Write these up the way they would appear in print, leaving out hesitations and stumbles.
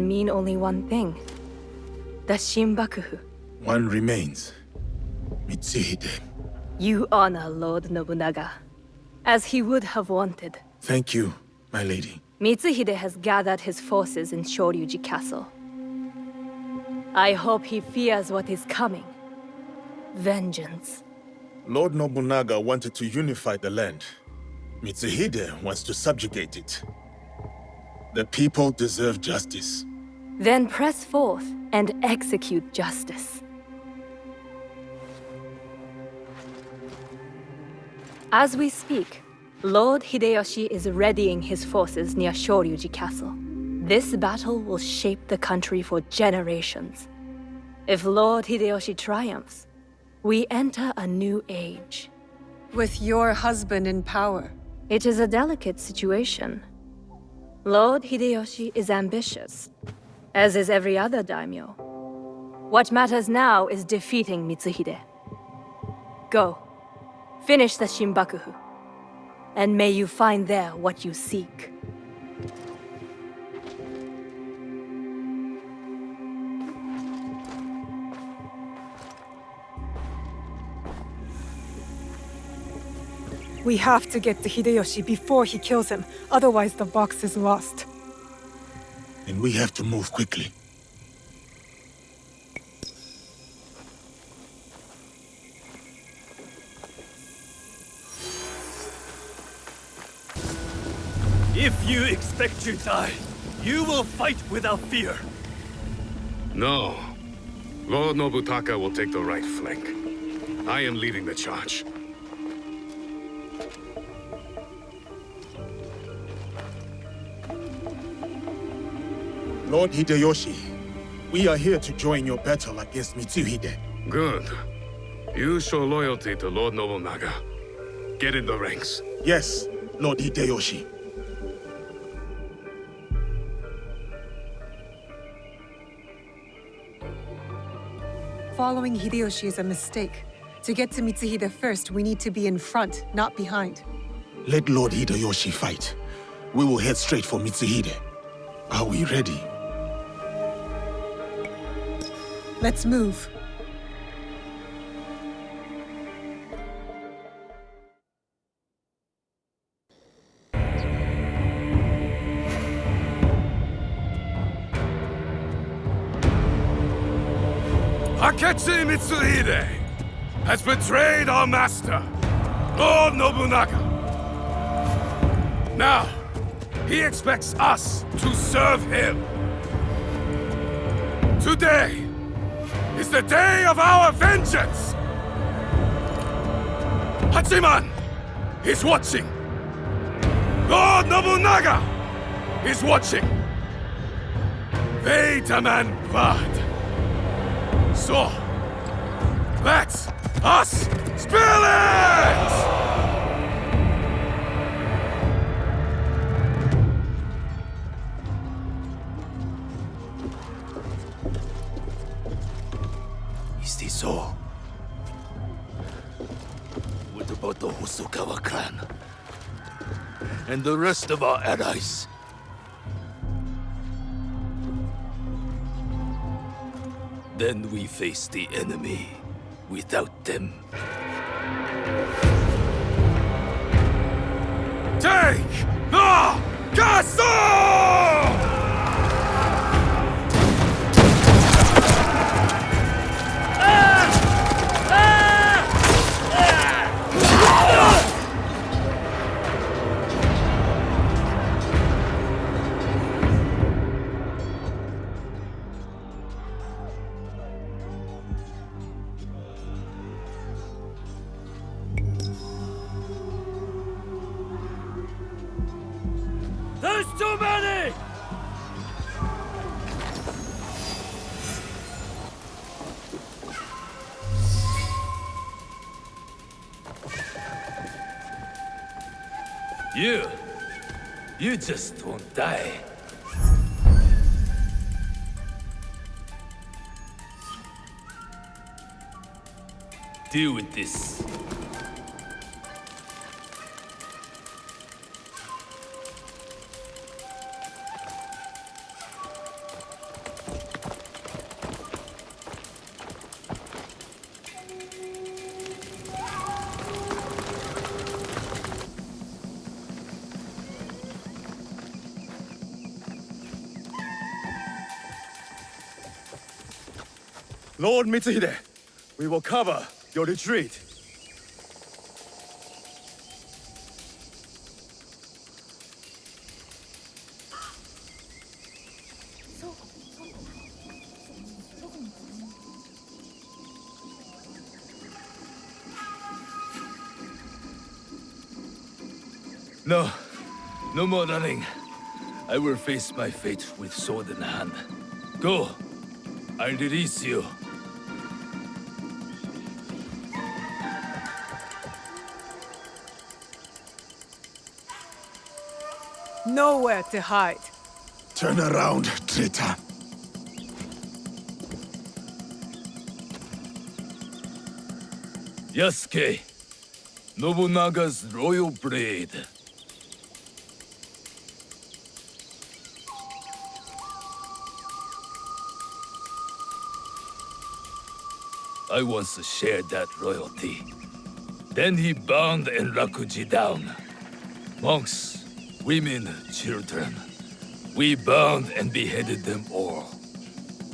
mean only one thing. The Shinbakufu. One remains. Mitsuhide. You honor Lord Nobunaga, as he would have wanted. Thank you, my lady. Mitsuhide has gathered his forces in Shoryuji Castle. I hope he fears what is coming. Vengeance. Lord Nobunaga wanted to unify the land. Mitsuhide wants to subjugate it. The people deserve justice. Then press forth and execute justice. As we speak, Lord Hideyoshi is readying his forces near Shoryuji Castle. This battle will shape the country for generations. If Lord Hideyoshi triumphs, we enter a new age. With your husband in power. It is a delicate situation. Lord Hideyoshi is ambitious, as is every other daimyo. What matters now is defeating Mitsuhide. Go. Finish the Shinbakufu. And may you find there what you seek. We have to get to Hideyoshi before he kills him, otherwise the box is lost. And we have to move quickly. If you expect to die, you will fight without fear. No. Lord Nobutaka will take the right flank. I am leading the charge. Lord Hideyoshi, we are here to join your battle against Mitsuhide. Good. You show loyalty to Lord Nobunaga. Get in the ranks. Yes, Lord Hideyoshi. Following Hideyoshi is a mistake. To get to Mitsuhide first, we need to be in front, not behind. Let Lord Hideyoshi fight. We will head straight for Mitsuhide. Are we ready? Let's move. Akechi Mitsuhide has betrayed our master, Lord Nobunaga. Now, he expects us to serve him. Today is the day of our vengeance! Hachiman is watching. Lord Nobunaga is watching. They demand blood. So, let us spill it! Is this all? What about the Hosokawa clan? And the rest of our allies? Then we face the enemy without them. Take the castle! There's too many! You just won't die. Deal with this. Lord Mitsuhide, we will cover your retreat. No. No more running. I will face my fate with sword in hand. Go. I release you. Nowhere to hide. Turn around, traitor. Yasuke, Nobunaga's royal blade. I once shared that royalty. Then he bound Enrakuji down. Monks, women, children. We bound and beheaded them all.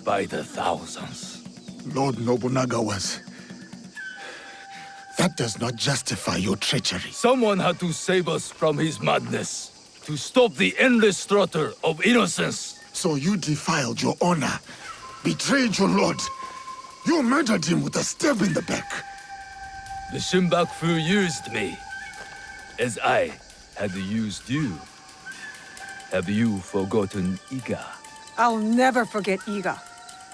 By the thousands. Lord Nobunaga was... That does not justify your treachery. Someone had to save us from his madness. To stop the endless slaughter of innocents. So you defiled your honor, betrayed your lord. You murdered him with a stab in the back. The Shinbaku used me, as I had used you. Have you forgotten Iga? I'll never forget Iga.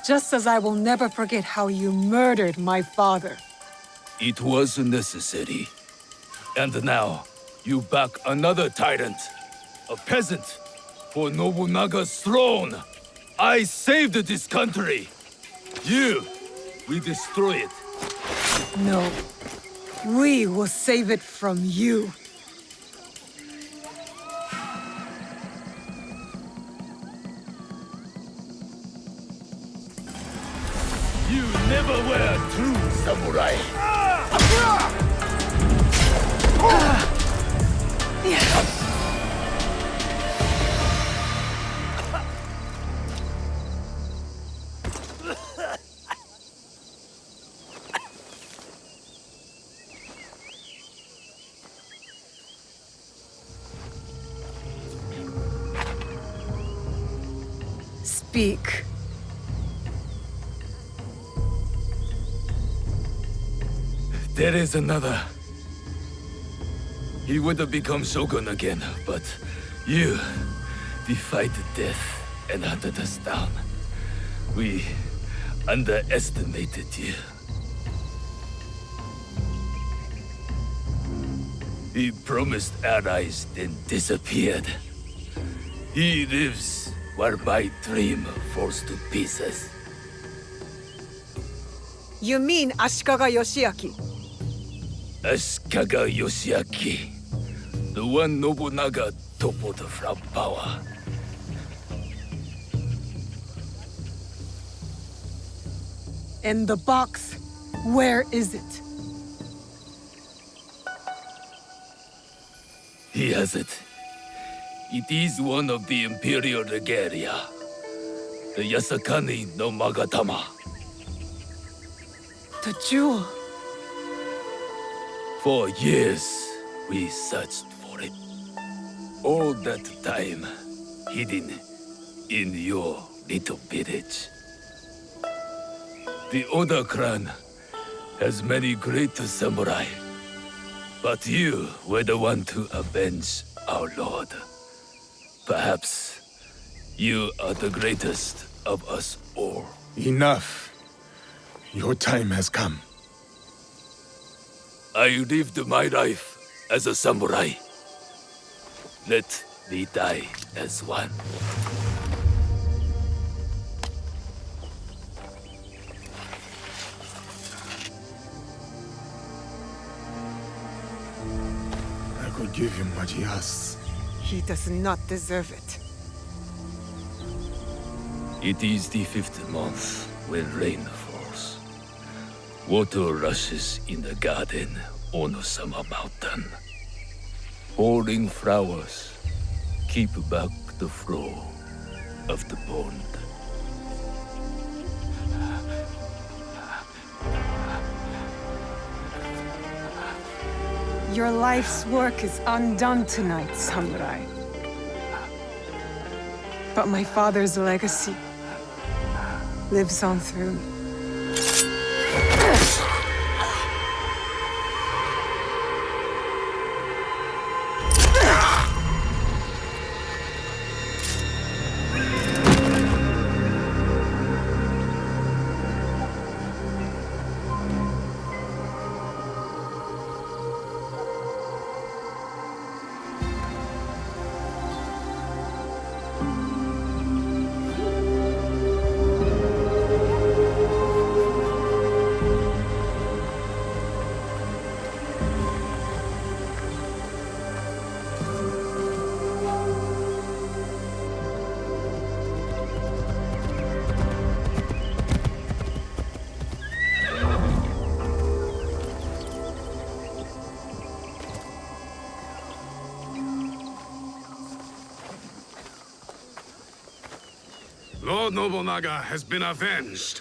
Just as I will never forget how you murdered my father. It was necessary. And now, you back another tyrant. A peasant. For Nobunaga's throne. I saved this country. You, we destroy it. No. We will save it from you. You never were a true samurai. Speak. There is another. He would have become Shogun again, but you defied death and hunted us down. We underestimated you. He promised allies, then disappeared. He lives while my dream falls to pieces. You mean Ashikaga Yoshiaki? Ashikaga Yoshiaki, the one Nobunaga toppled from power. And the box, where is it? He has it. It is one of the Imperial Regalia. The Yasakani no Magatama. The jewel. For years, we searched for it. All that time, hidden in your little village. The Oda clan has many great samurai. But you were the one to avenge our lord. Perhaps you are the greatest of us all. Enough. Your time has come. I lived my life as a samurai. Let me die as one. I could give him what he asks. He does not deserve it. It is the 5th month when rain falls. Water rushes in the garden on Osama Mountain. Falling flowers keep back the flow of the pond. Your life's work is undone tonight, samurai. But my father's legacy lives on through me. Lord Nobunaga has been avenged.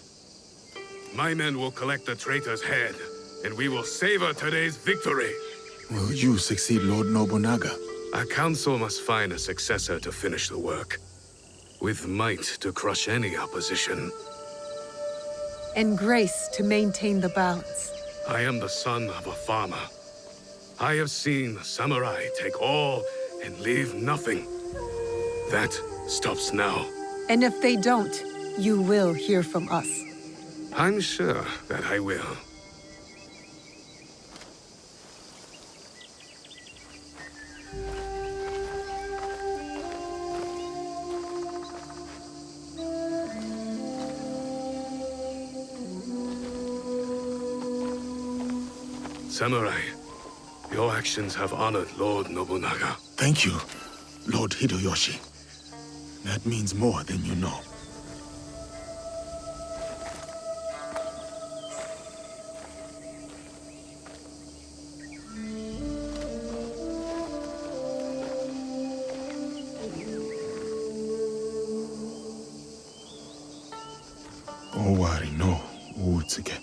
My men will collect the traitor's head, and we will savor today's victory. Will you succeed Lord Nobunaga? Our council must find a successor to finish the work, with might to crush any opposition. And grace to maintain the balance. I am the son of a farmer. I have seen samurai take all and leave nothing. That stops now. And if they don't, you will hear from us. I'm sure that I will. Samurai, your actions have honored Lord Nobunaga. Thank you, Lord Hideyoshi. That means more than you know. Owari no Uutsuge.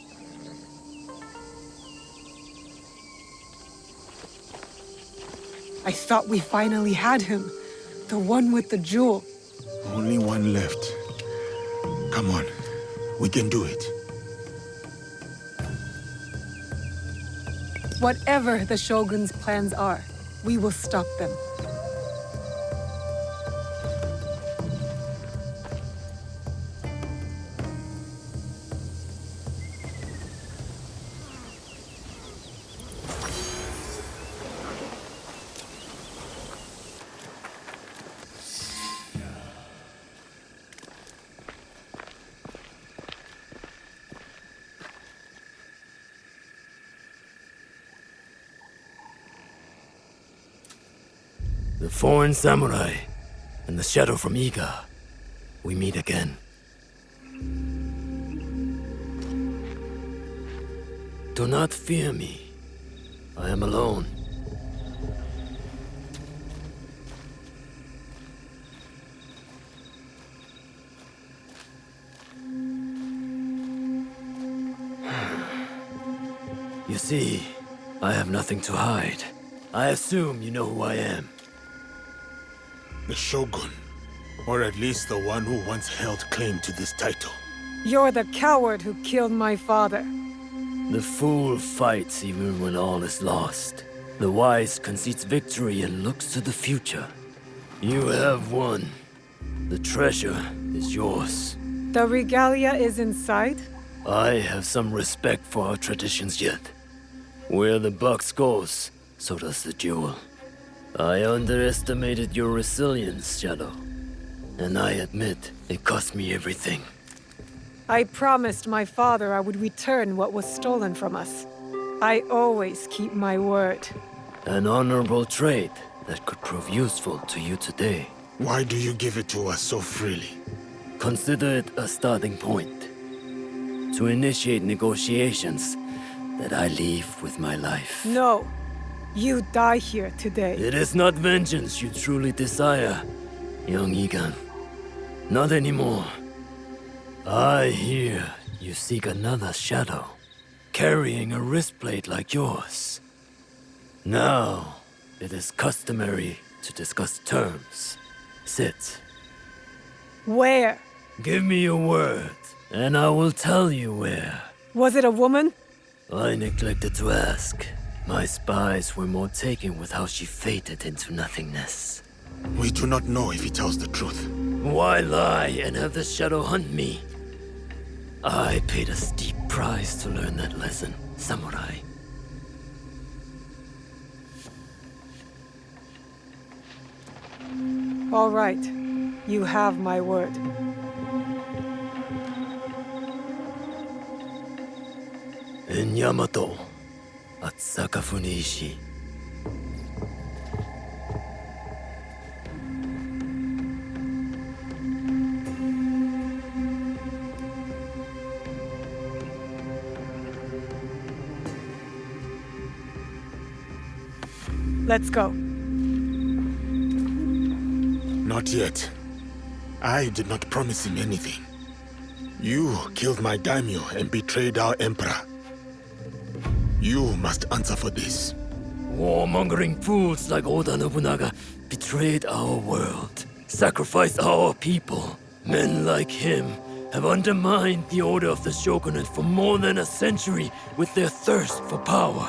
I thought we finally had him. The one with the jewel. Only one left. Come on, we can do it. Whatever the Shogun's plans are, we will stop them. The foreign samurai and the shadow from Iga. We meet again. Do not fear me. I am alone. You see, I have nothing to hide. I assume you know who I am. The Shogun, or at least the one who once held claim to this title. You're the coward who killed my father. The fool fights even when all is lost. The wise concedes victory and looks to the future. You have won. The treasure is yours. The regalia is inside? I have some respect for our traditions yet. Where the box goes, so does the jewel. I underestimated your resilience, Shadow. And I admit, it cost me everything. I promised my father I would return what was stolen from us. I always keep my word. An honorable trait that could prove useful to you today. Why do you give it to us so freely? Consider it a starting point. To initiate negotiations that I leave with my life. No. You die here today. It is not vengeance you truly desire, young Egan. Not anymore. I hear you seek another shadow, carrying a wristplate like yours. Now, it is customary to discuss terms. Sit. Where? Give me your word, and I will tell you where. Was it a woman? I neglected to ask. My spies were more taken with how she faded into nothingness. We do not know if he tells the truth. Why lie and have the shadow hunt me? I paid a steep price to learn that lesson, samurai. All right. You have my word. In Yamato, at Sakafuniishi. Let's go. Not yet. I did not promise him anything. You killed my daimyo and betrayed our emperor. You must answer for this. Warmongering fools like Oda Nobunaga betrayed our world, sacrificed our people. Men like him have undermined the order of the shogunate for more than a century with their thirst for power.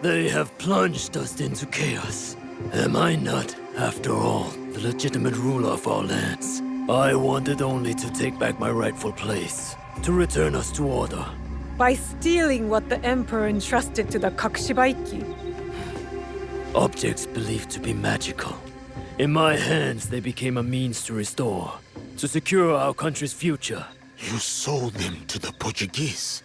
They have plunged us into chaos. Am I not, after all, the legitimate ruler of our lands? I wanted only to take back my rightful place, to return us to order. By stealing what the Emperor entrusted to the Kakushibaiki. Objects believed to be magical. In my hands, they became a means to restore, to secure our country's future. You sold them to the Portuguese.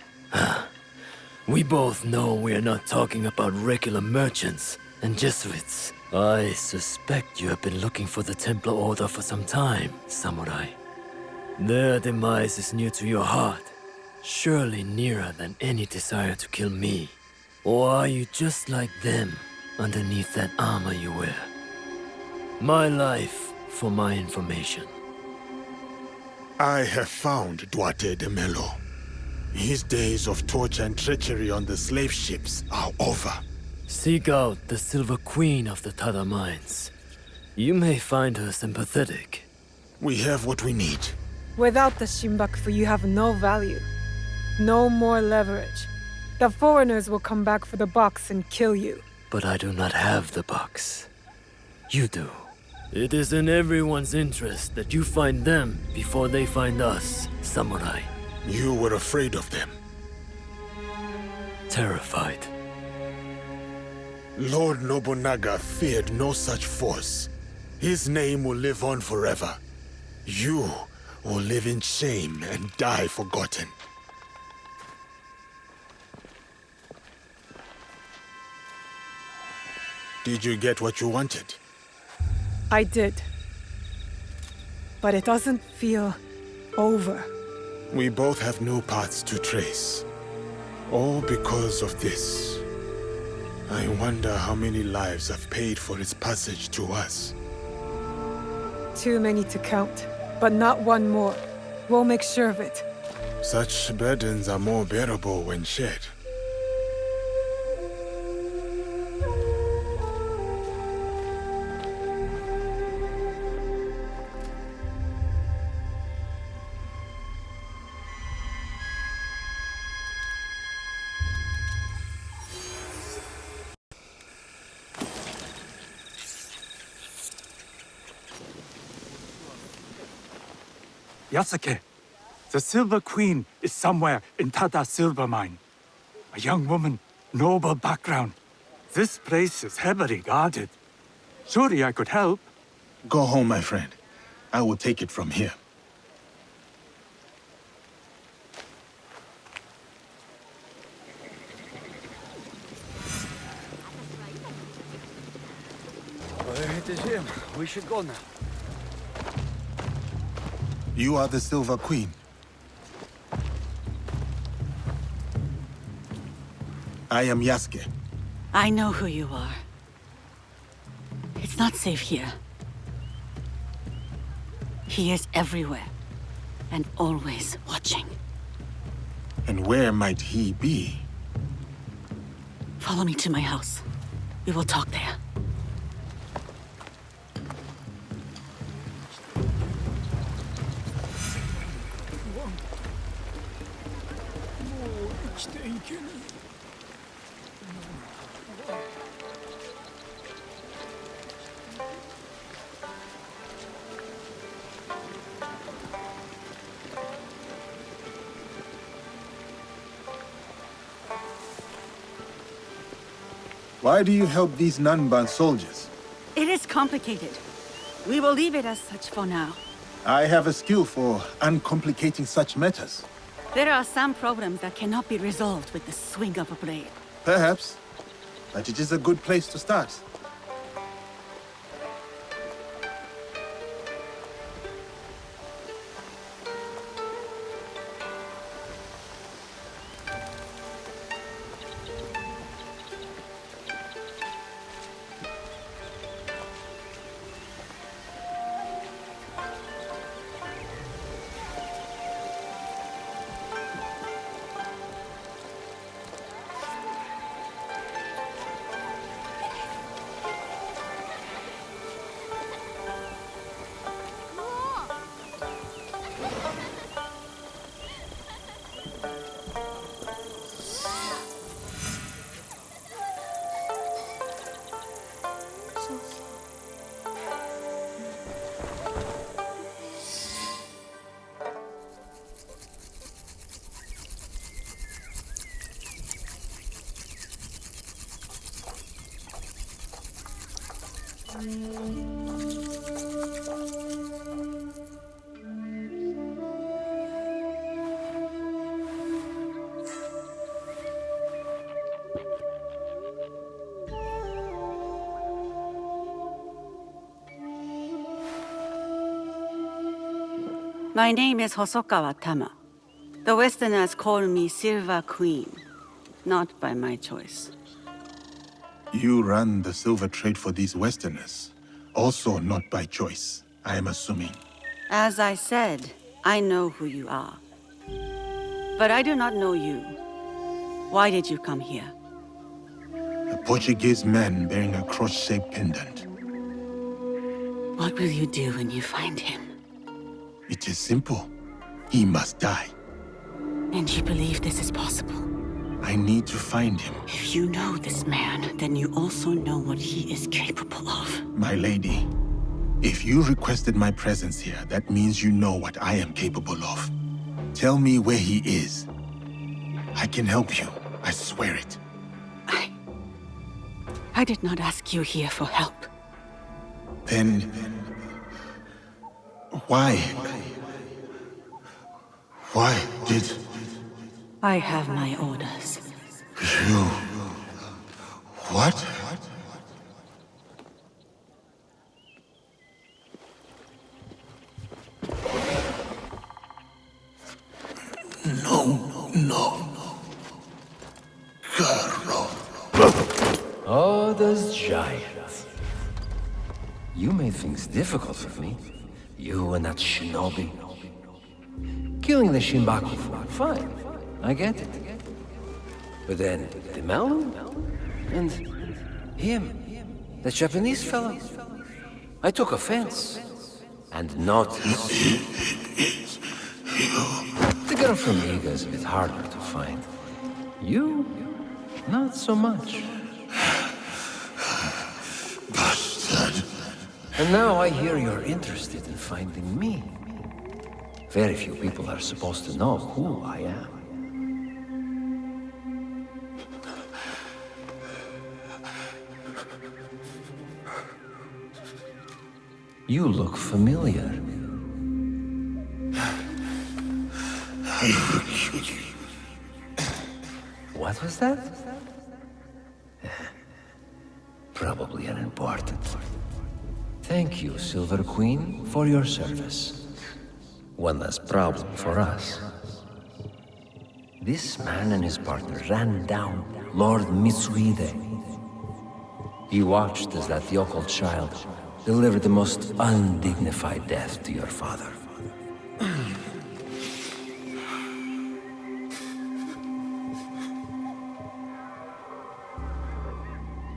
We both know we are not talking about regular merchants and Jesuits. I suspect you have been looking for the Templar Order for some time, samurai. Their demise is near to your heart, surely nearer than any desire to kill me. Or are you just like them, underneath that armor you wear? My life for my information. I have found Duarte de Melo. His days of torture and treachery on the slave ships are over. Seek out the Silver Queen of the Tada Mines. You may find her sympathetic. We have what we need. Without the Shinbakufu, you have no value. No more leverage. The foreigners will come back for the box and kill you. But I do not have the box. You do. It is in everyone's interest that you find them before they find us, samurai. You were afraid of them. Terrified. Lord Nobunaga feared no such force. His name will live on forever. You will live in shame and die forgotten. Did you get what you wanted? I did. But it doesn't feel over. We both have new paths to trace. All because of this. I wonder how many lives have paid for its passage to us. Too many to count, but not one more. We'll make sure of it. Such burdens are more bearable when shared. Yasuke, the Silver Queen is somewhere in Tada Silver Mine. A young woman, noble background. This place is heavily guarded. Surely I could help. Go home, my friend. I will take it from here. It is him. We should go now. You are the Silver Queen. I am Yasuke. I know who you are. It's not safe here. He is everywhere, and always watching. And where might he be? Follow me to my house. We will talk there. Why do you help these Nanban soldiers? It is complicated. We will leave it as such for now. I have a skill for uncomplicating such matters. There are some problems that cannot be resolved with the swing of a blade. Perhaps, but it is a good place to start. My name is Hosokawa Tama. The Westerners call me Silver Queen, not by my choice. You run the silver trade for these Westerners. Also not by choice, I am assuming. As I said, I know who you are. But I do not know you. Why did you come here? A Portuguese man bearing a cross-shaped pendant. What will you do when you find him? It is simple. He must die. And you believe this is possible? I need to find him. If you know this man, then you also know what he is capable of. My lady, if you requested my presence here, that means you know what I am capable of. Tell me where he is. I can help you. I swear it. I did not ask you here for help. Then... why? Why did... I have my orders. You... what? No. Girl. Oh, those giants. You made things difficult for me. You and that shinobi. Killing the Shinbaku fine. I get it. But then, the Malu? And him, the Japanese fellow. I took offense. And not... The girl from Iga is a bit harder to find. You, not so much. Bastard. And now I hear you're interested in finding me. Very few people are supposed to know who I am. You look familiar. What was that? Probably unimportant. Thank you, Silver Queen, for your service. One less problem for us. This man and his partner ran down Lord Mitsuhide. He watched as that yokel child delivered the most undignified death to your father.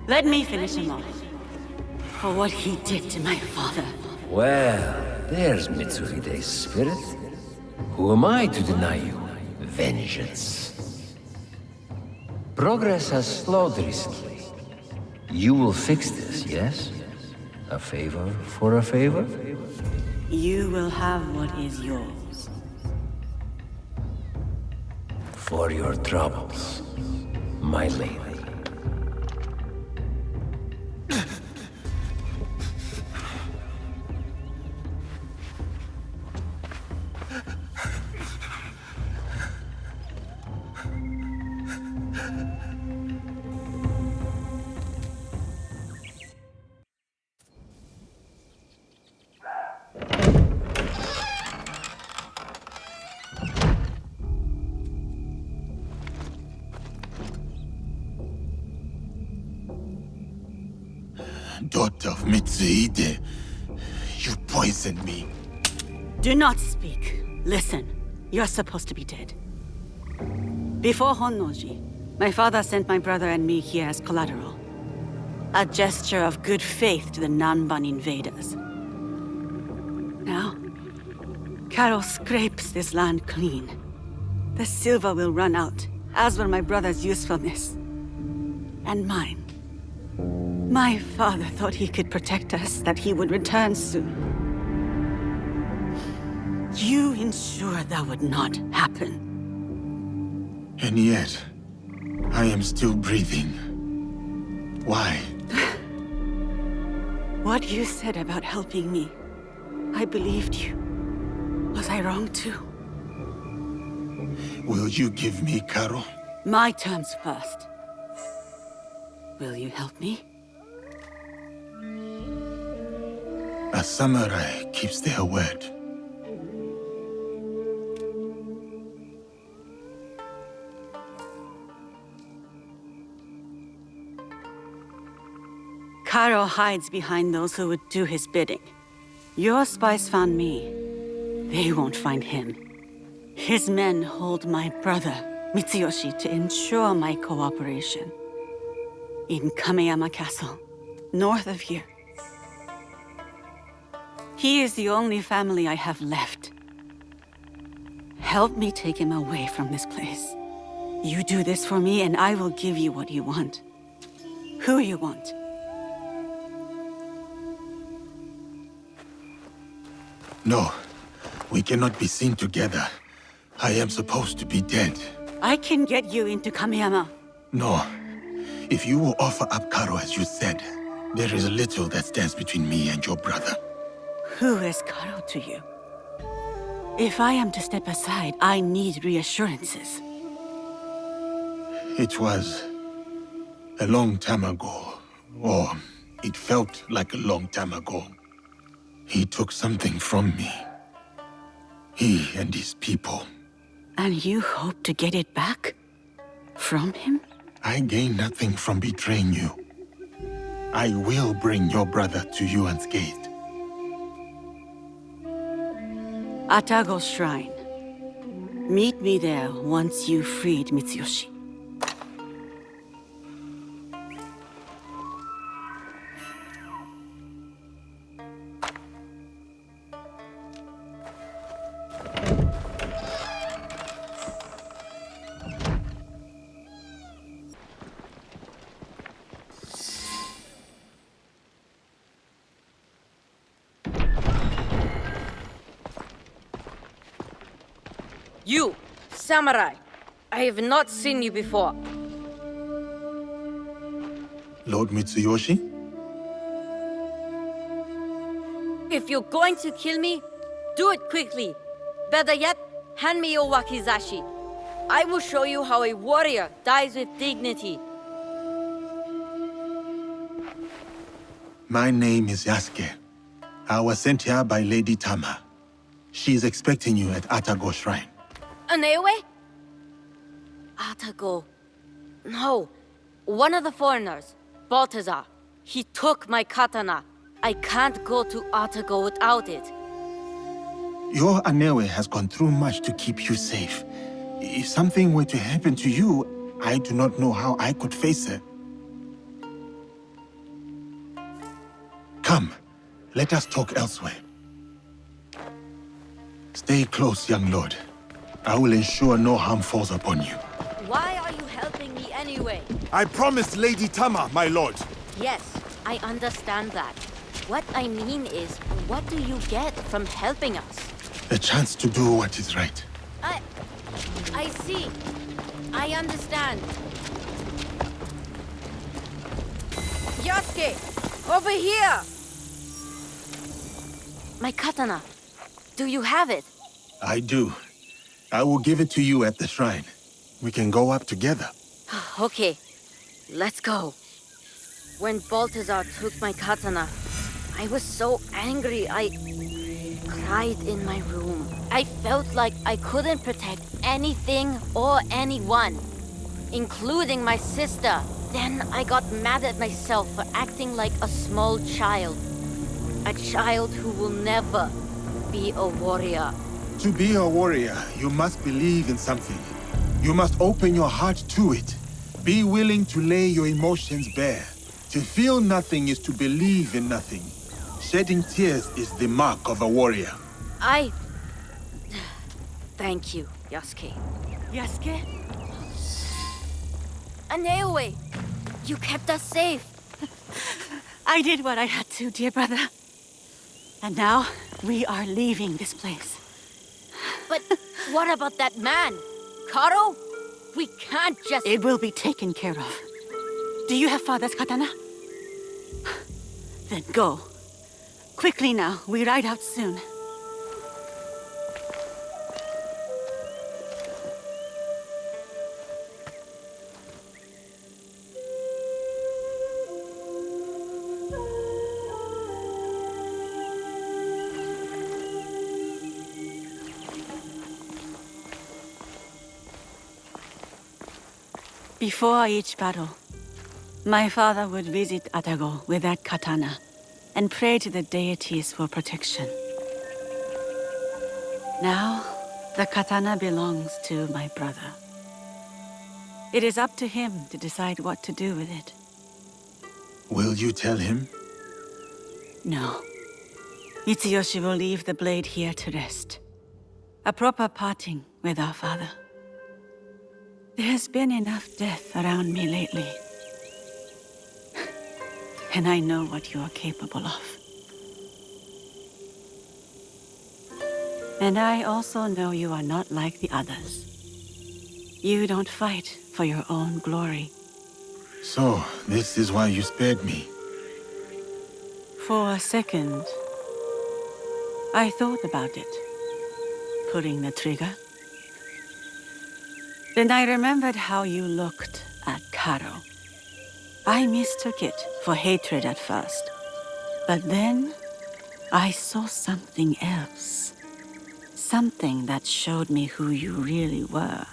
Let me finish him off. For what he did to my father. Well, there's Mitsuhide's spirit. Who am I to deny you vengeance? Progress has slowed recently. You will fix this, yes? A favor for a favor? You will have what is yours. For your troubles, my lady. Daughter of Mitsuhide, you poisoned me. Do not speak. Listen. You're supposed to be dead. Before Honnoji, my father sent my brother and me here as collateral. A gesture of good faith to the Nanban invaders. Now, Carol scrapes this land clean. The silver will run out, as will my brother's usefulness. And mine. My father thought he could protect us, that he would return soon. You ensured that would not happen. And yet, I am still breathing. Why? What you said about helping me, I believed you. Was I wrong too? Will you give me Karo? My terms first. Will you help me? A samurai keeps their word. Karo hides behind those who would do his bidding. Your spies found me. They won't find him. His men hold my brother, Mitsuyoshi, to ensure my cooperation. In Kameyama Castle, north of here. He is the only family I have left. Help me take him away from this place. You do this for me and I will give you what you want. Who you want. No, we cannot be seen together. I am supposed to be dead. I can get you into Kameyama. No. If you will offer up Karo as you said, there is little that stands between me and your brother. Who is Karo to you? If I am to step aside, I need reassurances. It was a long time ago, or it felt like a long time ago. He took something from me. He and his people. And you hope to get it back? From him? I gain nothing from betraying you. I will bring your brother to you unscathed. Atago Shrine. Meet me there once you've freed Mitsuyoshi. You, samurai! I have not seen you before. Lord Mitsuyoshi? If you're going to kill me, do it quickly. Better yet, hand me your wakizashi. I will show you how a warrior dies with dignity. My name is Yasuke. I was sent here by Lady Tama. She is expecting you at Atago Shrine. Anewe? Atago. No. One of the foreigners, Balthazar. He took my katana. I can't go to Atago without it. Your Anewe has gone through much to keep you safe. If something were to happen to you, I do not know how I could face her. Come, let us talk elsewhere. Stay close, young lord. I will ensure no harm falls upon you. Why are you helping me anyway? I promised Lady Tama, my lord. Yes, I understand that. What I mean is, what do you get from helping us? A chance to do what is right. I see. I understand. Yasuke, over here! My katana. Do you have it? I do. I will give it to you at the shrine. We can go up together. Okay, let's go. When Balthazar took my katana, I was so angry I cried in my room. I felt like I couldn't protect anything or anyone, including my sister. Then I got mad at myself for acting like a small child. A child who will never be a warrior. To be a warrior, you must believe in something. You must open your heart to it. Be willing to lay your emotions bare. To feel nothing is to believe in nothing. Shedding tears is the mark of a warrior. Thank you, Yasuke. Yasuke? Aneoe, you kept us safe. I did what I had to, dear brother. And now, we are leaving this place. But what about that man? Karo? We can't just... It will be taken care of. Do you have father's katana? Then go. Quickly now, we ride out soon. Before each battle, my father would visit Atago with that katana and pray to the deities for protection. Now, the katana belongs to my brother. It is up to him to decide what to do with it. Will you tell him? No. Mitsuyoshi will leave the blade here to rest. A proper parting with our father. There has been enough death around me lately. And I know what you are capable of. And I also know you are not like the others. You don't fight for your own glory. So, this is why you spared me. For a second, I thought about it. Pulling the trigger. Then I remembered how you looked at Karo. I mistook it for hatred at first. But then, I saw something else. Something that showed me who you really were.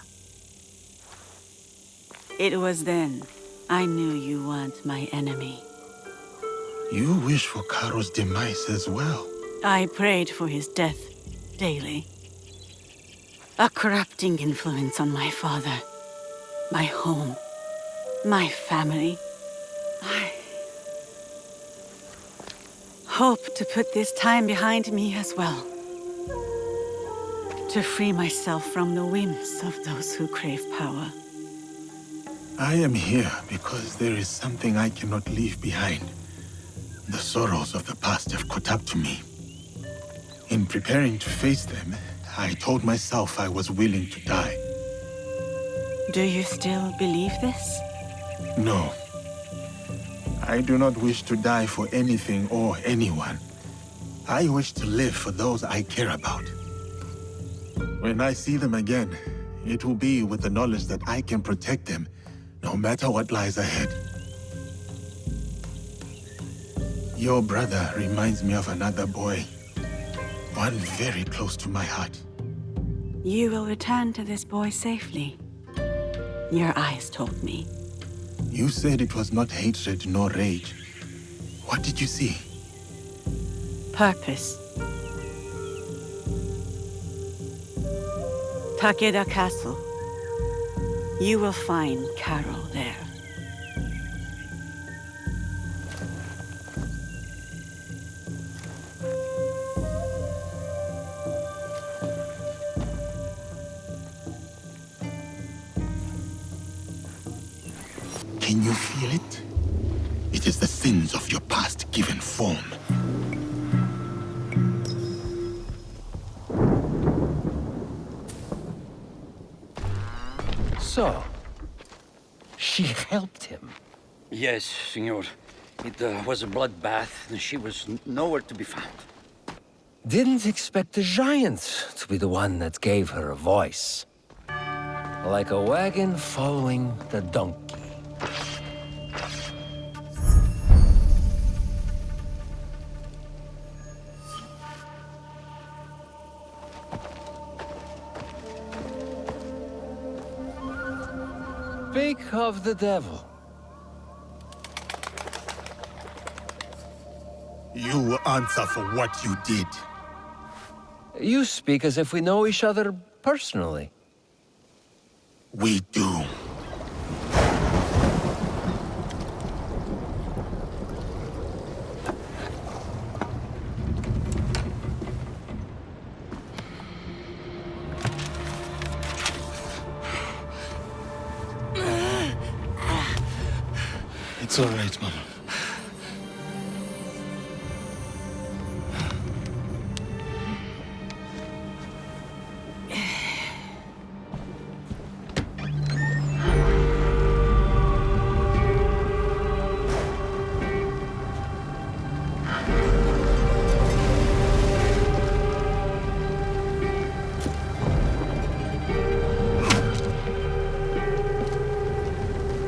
It was then I knew you weren't my enemy. You wish for Karo's demise as well. I prayed for his death daily. A corrupting influence on my father, my home, my family. I hope to put this time behind me as well. To free myself from the whims of those who crave power. I am here because there is something I cannot leave behind. The sorrows of the past have caught up to me. In preparing to face them, I told myself I was willing to die. Do you still believe this? No. I do not wish to die for anything or anyone. I wish to live for those I care about. When I see them again, it will be with the knowledge that I can protect them, no matter what lies ahead. Your brother reminds me of another boy. One very close to my heart. You will return to this boy safely. Your eyes told me. You said it was not hatred nor rage. What did you see? Purpose. Takeda Castle. You will find Carol there. Can you feel it? It is the sins of your past given form. So, she helped him. Yes, senor. It was a bloodbath, and she was nowhere to be found. Didn't expect the giant to be the one that gave her a voice. Like a wagon following the donkey. Speak of the devil. You will answer for what you did. You speak as if we know each other personally. We do. It's all right, Mama.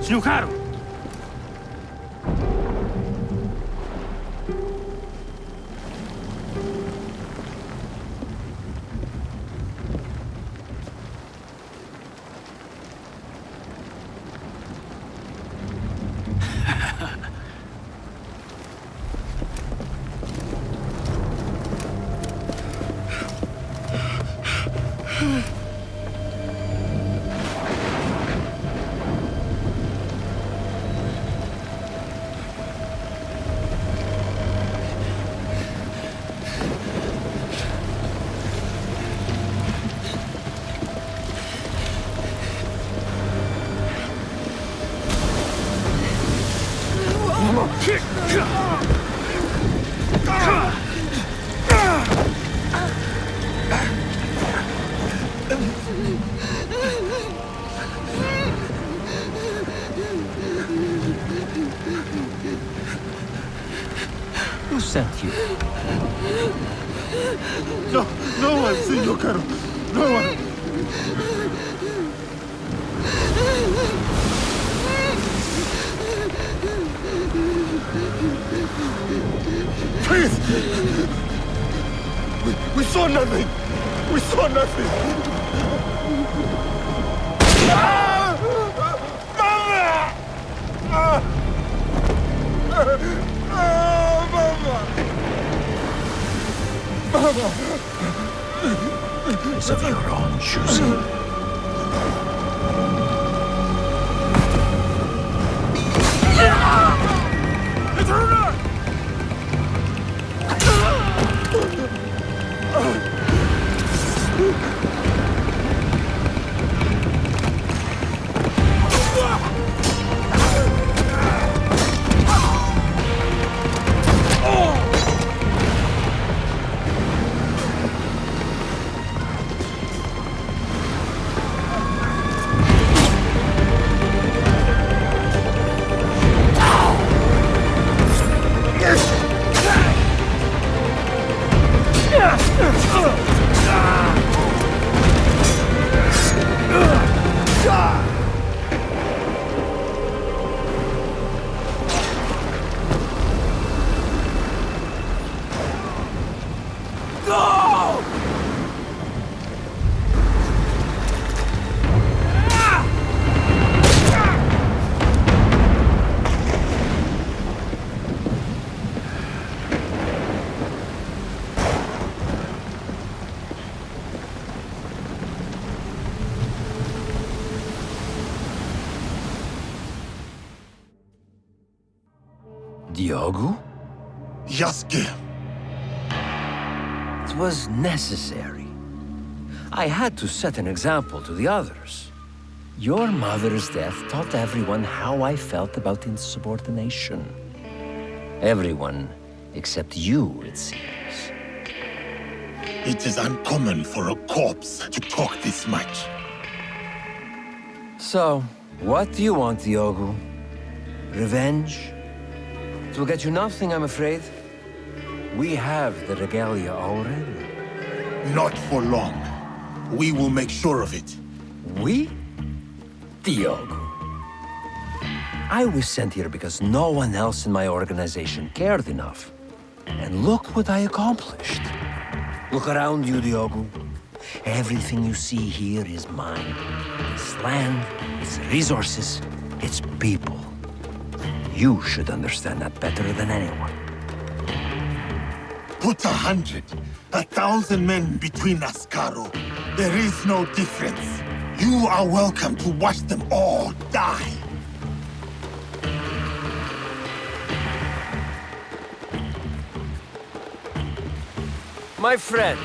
Snukaru! Who sent you? No one, Senor Caro. No one. Please! We saw nothing! We saw nothing! Ah! Mama! Ah! Ah, Mama! Mama! It's of your own choosing. Diogo? Yasuke! It was necessary. I had to set an example to the others. Your mother's death taught everyone how I felt about insubordination. Everyone except you, it seems. It is uncommon for a corpse to talk this much. So, what do you want, Diogo? Revenge? It will get you nothing, I'm afraid. We have the regalia already. Not for long. We will make sure of it. We? Diogo. I was sent here because no one else in my organization cared enough. And look what I accomplished. Look around you, Diogo. Everything you see here is mine. It's land, it's resources, it's people. You should understand that better than anyone. Put 100, 1,000 men between us, Caro. There is no difference. You are welcome to watch them all die. My friends,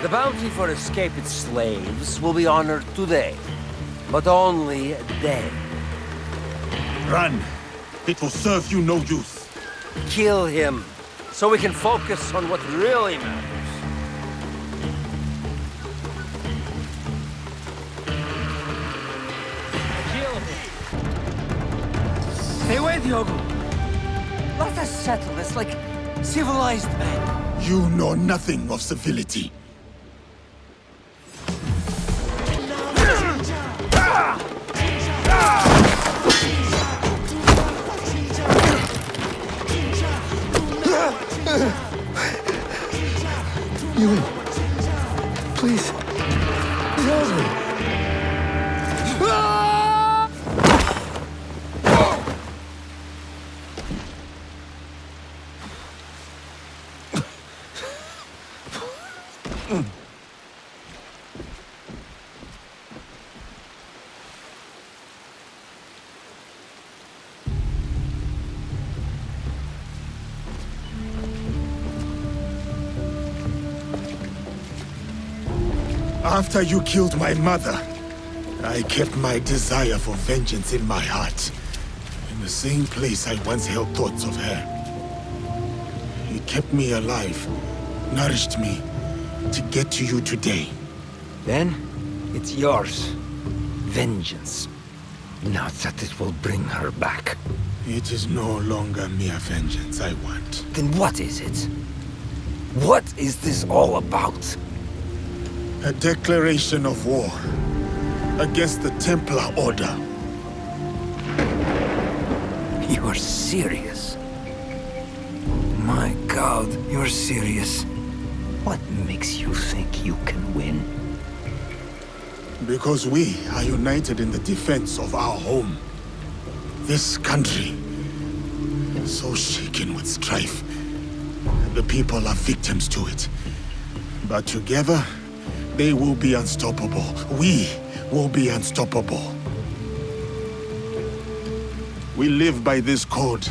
the bounty for escaped slaves will be honored today, but only then. Run. It will serve you no use. Kill him, so we can focus on what really matters. Kill him. Stay away, Diogo. Let us settle this like civilized men. You know nothing of civility. You... Please... Help me. After you killed my mother, I kept my desire for vengeance in my heart. In the same place I once held thoughts of her. It kept me alive, nourished me, to get to you today. Then, it's yours. Vengeance. Not that it will bring her back. It is no longer mere vengeance I want. Then what is it? What is this all about? A declaration of war against the Templar Order. You are serious? My God, you're serious. What makes you think you can win? Because we are united in the defense of our home. This country, so shaken with strife. The people are victims to it. But together, they will be unstoppable. We will be unstoppable. We live by this code,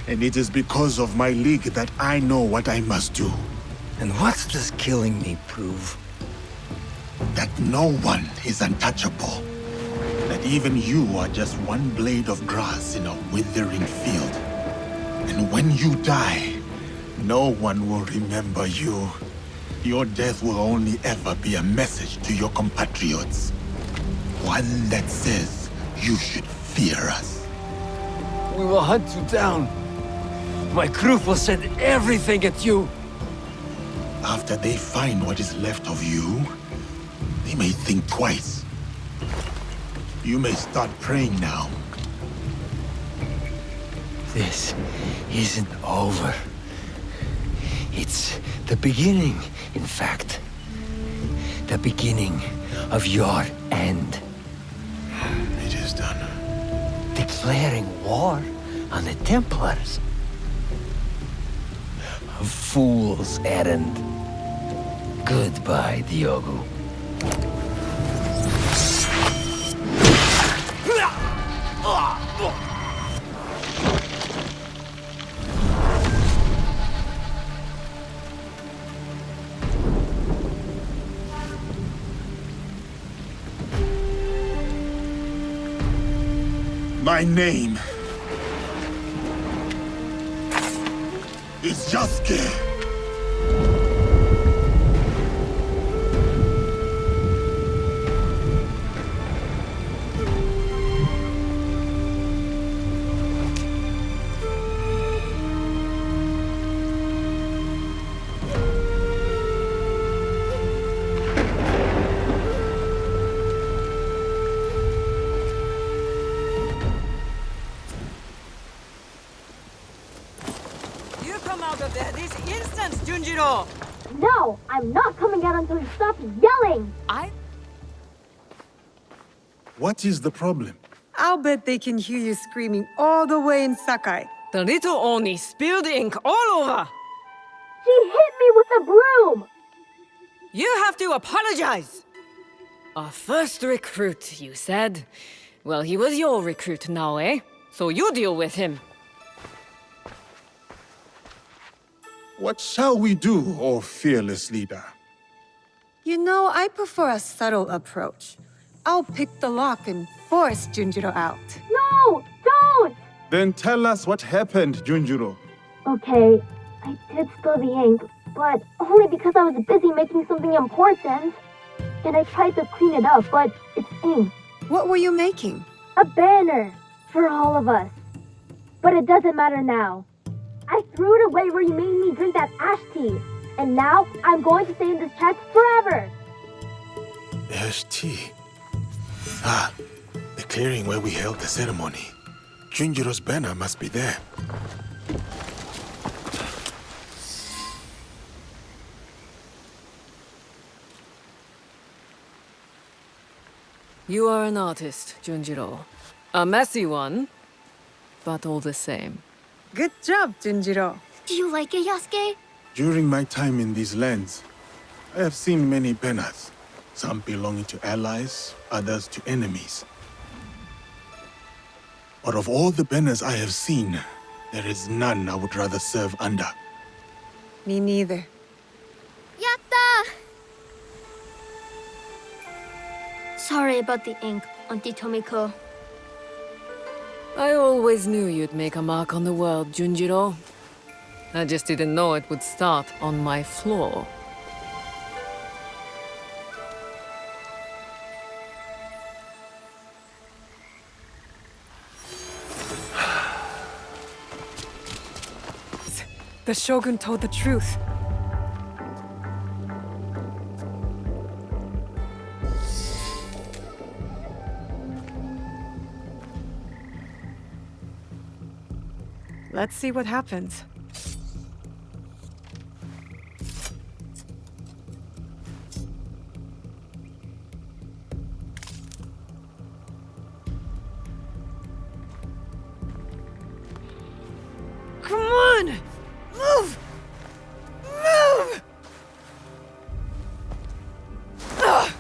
and it is because of my league that I know what I must do. And what does killing me prove? That no one is untouchable. That even you are just one blade of grass in a withering field. And when you die, no one will remember you. Your death will only ever be a message to your compatriots. One that says you should fear us. We will hunt you down. My crew will send everything at you. After they find what is left of you, they may think twice. You may start praying now. This isn't over. It's the beginning, in fact. The beginning of your end. It is done. Declaring war on the Templars. A fool's errand. Goodbye, Diogo. My name is Yasuke. You come out of there this instant, Junjiro! No, I'm not coming out until you stop yelling! What is the problem? I'll bet they can hear you screaming all the way in Sakai. The little Oni spilled ink all over! She hit me with a broom! You have to apologize! Our first recruit, you said? Well, he was your recruit now, eh? So you deal with him. What shall we do, O fearless leader? You know, I prefer a subtle approach. I'll pick the lock and force Junjiro out. No! Don't! Then tell us what happened, Junjiro. Okay, I did spill the ink, but only because I was busy making something important. And I tried to clean it up, but it's ink. What were you making? A banner for all of us. But it doesn't matter now. I threw it away where you made me drink that ash tea. And now I'm going to stay in this chest forever. Ash tea. Ah, the clearing where we held the ceremony. Junjiro's banner must be there. You are an artist, Junjiro. A messy one, but all the same. Good job, Junjiro. Do you like it, Yasuke? During my time in these lands, I have seen many banners. Some belonging to allies, others to enemies. But of all the banners I have seen, there is none I would rather serve under. Me neither. Yatta! Sorry about the ink, Auntie Tomiko. I always knew you'd make a mark on the world, Junjiro. I just didn't know it would start on my floor. The Shogun told the truth. Let's see what happens. Come on! Move! Move! Ugh.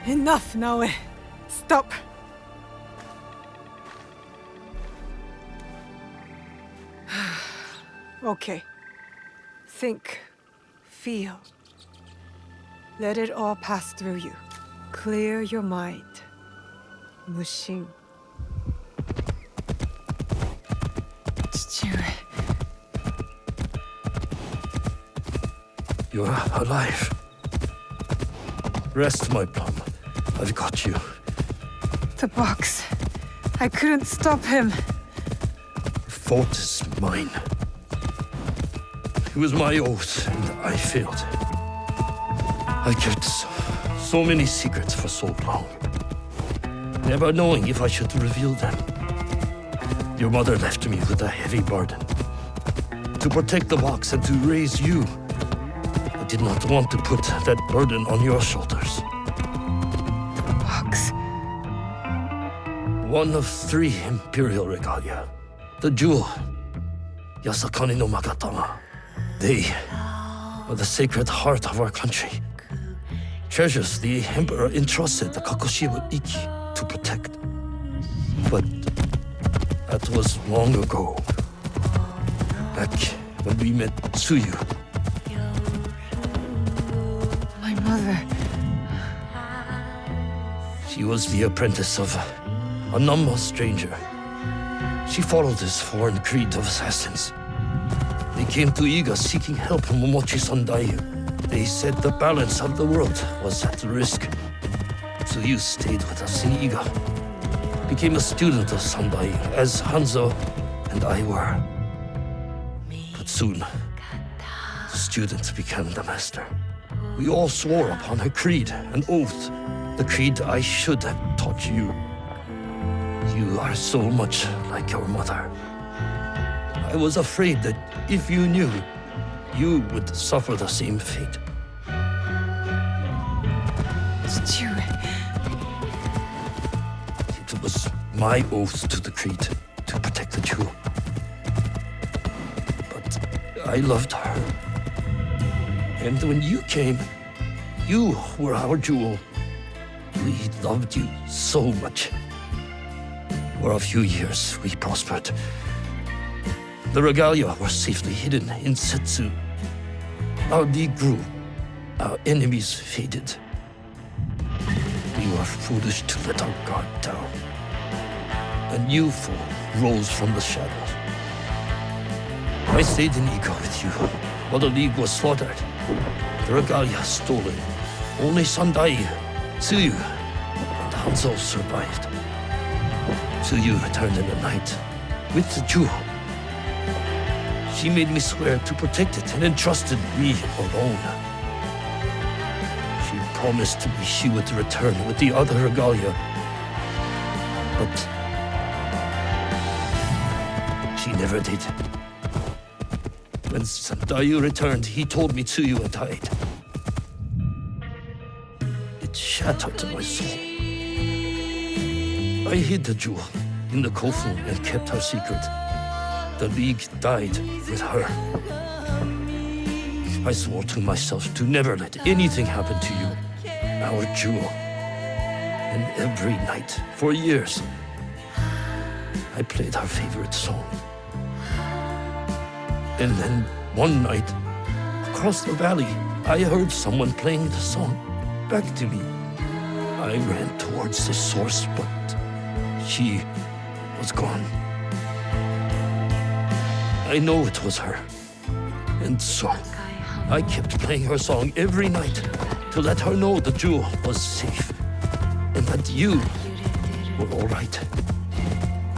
Enough, Naoe. Stop. Okay. Think. Feel. Let it all pass through you. Clear your mind. Mushin. You're alive. Rest, my plum. I've got you. The box. I couldn't stop him. The fort is mine. It was my oath, and I failed. I kept so many secrets for so long, never knowing if I should reveal them. Your mother left me with a heavy burden. To protect the box and to raise you, I did not want to put that burden on your shoulders. The box. One of 3 imperial regalia. The jewel, Yasakani no Magatama. They are the sacred heart of our country. Treasures the emperor entrusted the Kakushiwa Iki to protect. But that was long ago. Back when we met Tsuyu. My mother. She was the apprentice of a numb stranger. She followed this foreign creed of assassins. They came to Iga seeking help from Momochi Sandayu. They said the balance of the world was at risk. Tsuyu stayed with us in Iga. Became a student of Sandayu, as Hanzo and I were. But soon, the student became the master. We all swore upon her creed, an oath, the creed I should have taught you. You are so much like your mother. I was afraid that if you knew, you would suffer the same fate. It was my oath to the creed to protect the jewel. But I loved her. And when you came, you were our jewel. We loved you so much. For a few years, we prospered. The regalia were safely hidden in Setsu. Our league grew. Our enemies faded. We were foolish to let our guard down. A new foe rose from the shadows. I stayed in Iga with you while the league was slaughtered. The regalia stolen. Only Sandai, Tsuyu, and Hanzo survived. Tsuyu returned in the night with the jewel. She made me swear to protect it and entrusted me alone. She promised me she would return with the other regalia. But she never did. When Sandayu returned, he told me Tsuyu had died. It shattered my soul. I hid the jewel in the kofu and kept her secret. The League died with her. I swore to myself to never let anything happen to you, our jewel. And every night, for years, I played her favorite song. And then, one night, across the valley, I heard someone playing the song back to me. I ran towards the source, but she was gone. I know it was her. And so, I kept playing her song every night to let her know the jewel was safe. And that you were all right.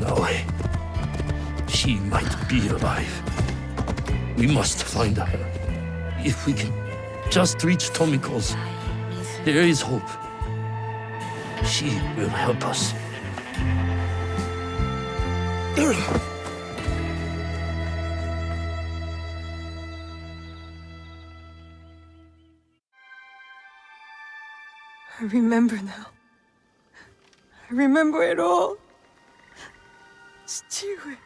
Now, she might be alive. We must find her. If we can just reach Tomiko's, there is hope. She will help us. I remember now. I remember it all. Chichiwe,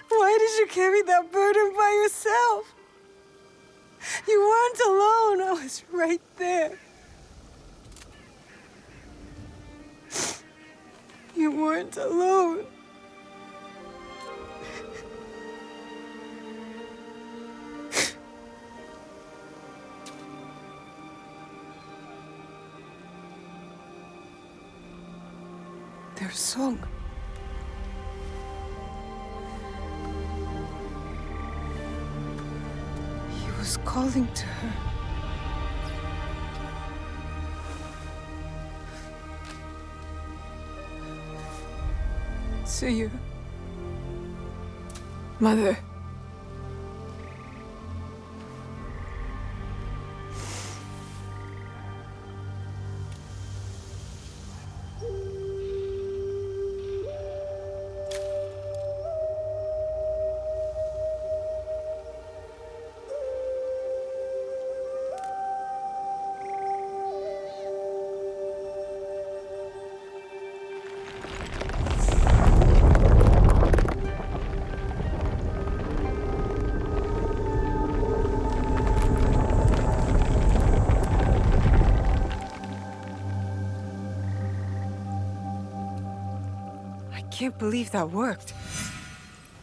why did you carry that burden by yourself? You weren't alone. I was right there. You weren't alone. Their song. He was calling to her. Tsuyu. Mother. I can't believe that worked.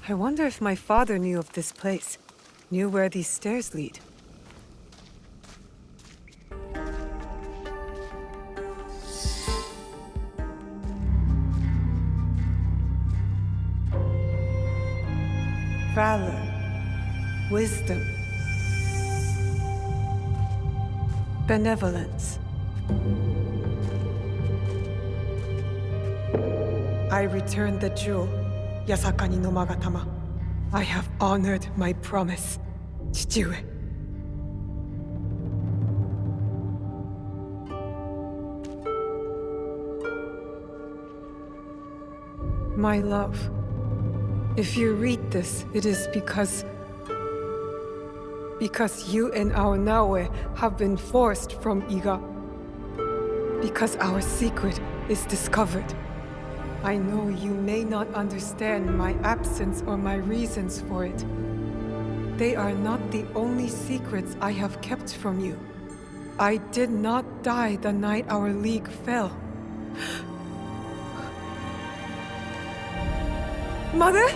I wonder if my father knew of this place, knew where these stairs lead. Valor, wisdom, benevolence. I returned the jewel, Yasakani no Magatama. I have honored my promise, Chichiue. My love, if you read this, it is because you and our Naoe have been forced from Iga. Because our secret is discovered. I know you may not understand my absence or my reasons for it. They are not the only secrets I have kept from you. I did not die the night our league fell. Mother?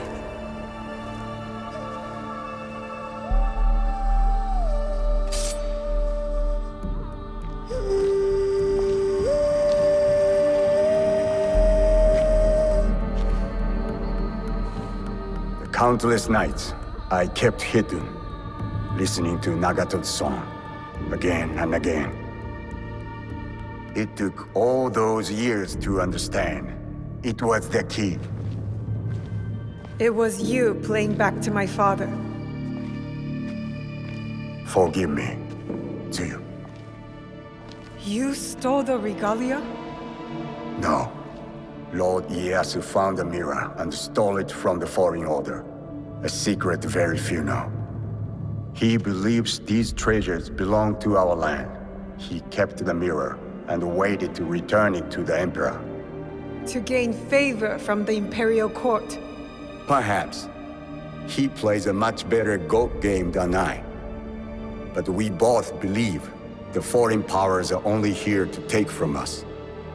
Countless nights, I kept hidden, listening to Nagato's song, again and again. It took all those years to understand. It was the key. It was you playing back to my father. Forgive me, Tsuyu. You stole the regalia? No. Lord Ieyasu found the mirror and stole it from the Foreign Order. A secret very few know. He believes these treasures belong to our land. He kept the mirror and waited to return it to the Emperor. To gain favor from the Imperial Court. Perhaps. He plays a much better goat game than I. But we both believe the foreign powers are only here to take from us.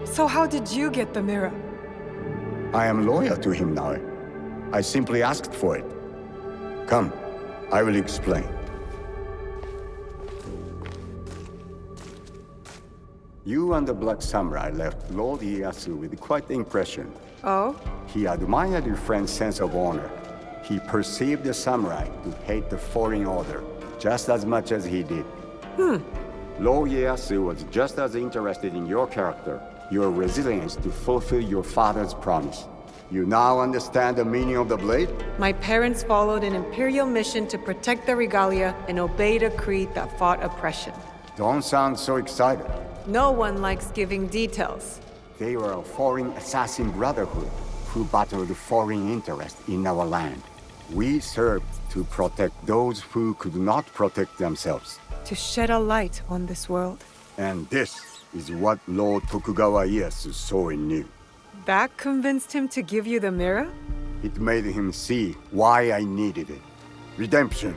So how did you get the mirror? I am loyal to him now. I simply asked for it. Come, I will explain. You and the Black Samurai left Lord Ieyasu with quite the impression. Oh? He admired your friend's sense of honor. He perceived the samurai to hate the Foreign Order just as much as he did. Lord Ieyasu was just as interested in your character, your resilience to fulfill your father's promise. You now understand the meaning of the blade? My parents followed an Imperial mission to protect the regalia and obeyed a creed that fought oppression. Don't sound so excited. No one likes giving details. They were a foreign assassin brotherhood who battled foreign interests in our land. We served to protect those who could not protect themselves. To shed a light on this world. And this is what Lord Tokugawa Ieyasu saw in you. That convinced him to give you the mirror? It made him see why I needed it. Redemption.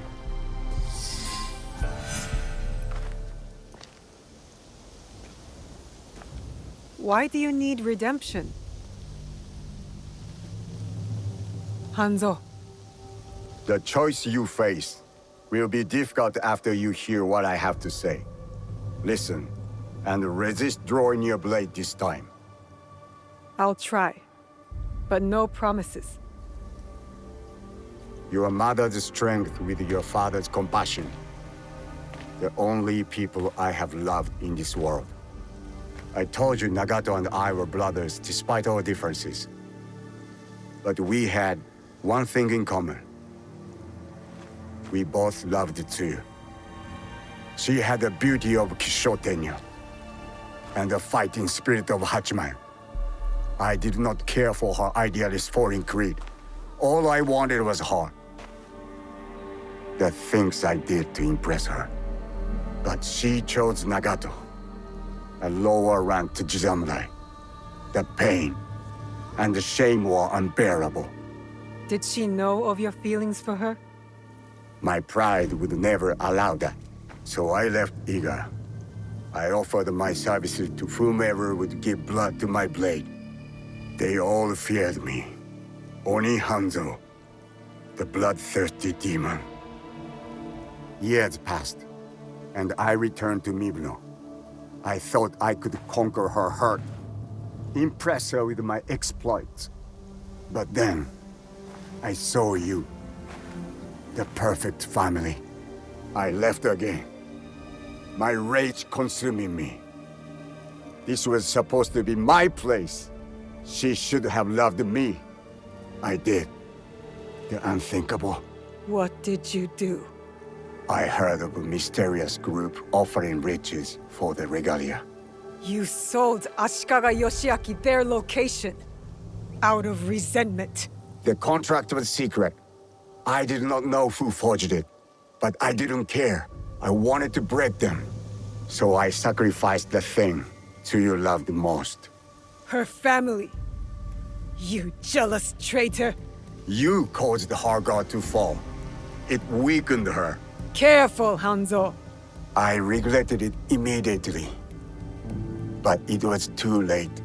Why do you need redemption? Hanzo. The choice you face will be difficult after you hear what I have to say. Listen, and resist drawing your blade this time. I'll try, but no promises. Your mother's strength with your father's compassion. The only people I have loved in this world. I told you Nagato and I were brothers despite our differences. But we had one thing in common. We both loved Tsuyu. She had the beauty of Kishotenya and the fighting spirit of Hachiman. I did not care for her idealist foreign creed. All I wanted was her. The things I did to impress her. But she chose Nagato, a lower rank to Jisamurai. The pain and the shame were unbearable. Did she know of your feelings for her? My pride would never allow that, so I left Iga. I offered my services to whomever would give blood to my blade. They all feared me. Only Hanzo. The bloodthirsty demon. Years passed, and I returned to Mibno. I thought I could conquer her hurt, impress her with my exploits. But then, I saw you. The perfect family. I left again. My rage consuming me. This was supposed to be my place. She should have loved me. I did. The unthinkable. What did you do? I heard of a mysterious group offering riches for the regalia. You sold Ashikaga Yoshiaki their location. Out of resentment. The contract was secret. I did not know who forged it. But I didn't care. I wanted to break them. So I sacrificed the thing to you loved most. Her family. You jealous traitor. You caused her guard to fall. It weakened her. Careful, Hanzo. I regretted it immediately. But it was too late.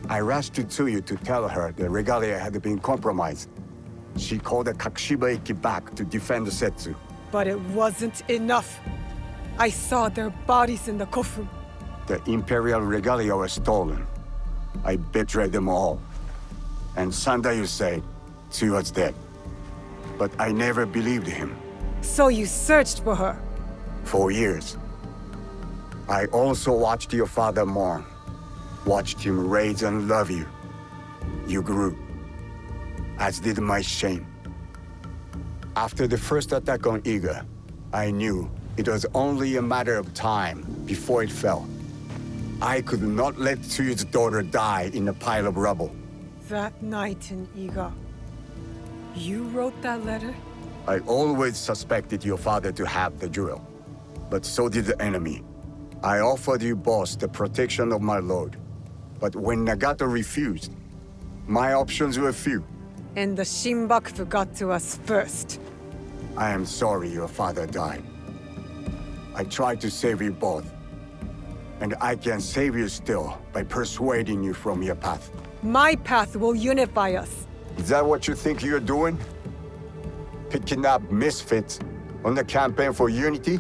I rushed to Tsuyu to tell her the regalia had been compromised. She called the Kakushiba-iki back to defend Setsu. But it wasn't enough. I saw their bodies in the kofun. The Imperial regalia was stolen. I betrayed them all. And Sandayu said Tsuyu was dead. But I never believed him. So you searched for her? For years. I also watched your father mourn. Watched him raise and love you. You grew. As did my shame. After the first attack on Iga, I knew it was only a matter of time before it fell. I could not let Tsuyu's daughter die in a pile of rubble. That night in Iga, you wrote that letter? I always suspected your father to have the jewel, but so did the enemy. I offered you both the protection of my lord, but when Nagato refused, my options were few. And the Shinbakufu got to us first. I am sorry your father died. I tried to save you both, and I can save you still by persuading you from your path. My path will unify us. Is that what you think you're doing? Picking up misfits on the campaign for unity?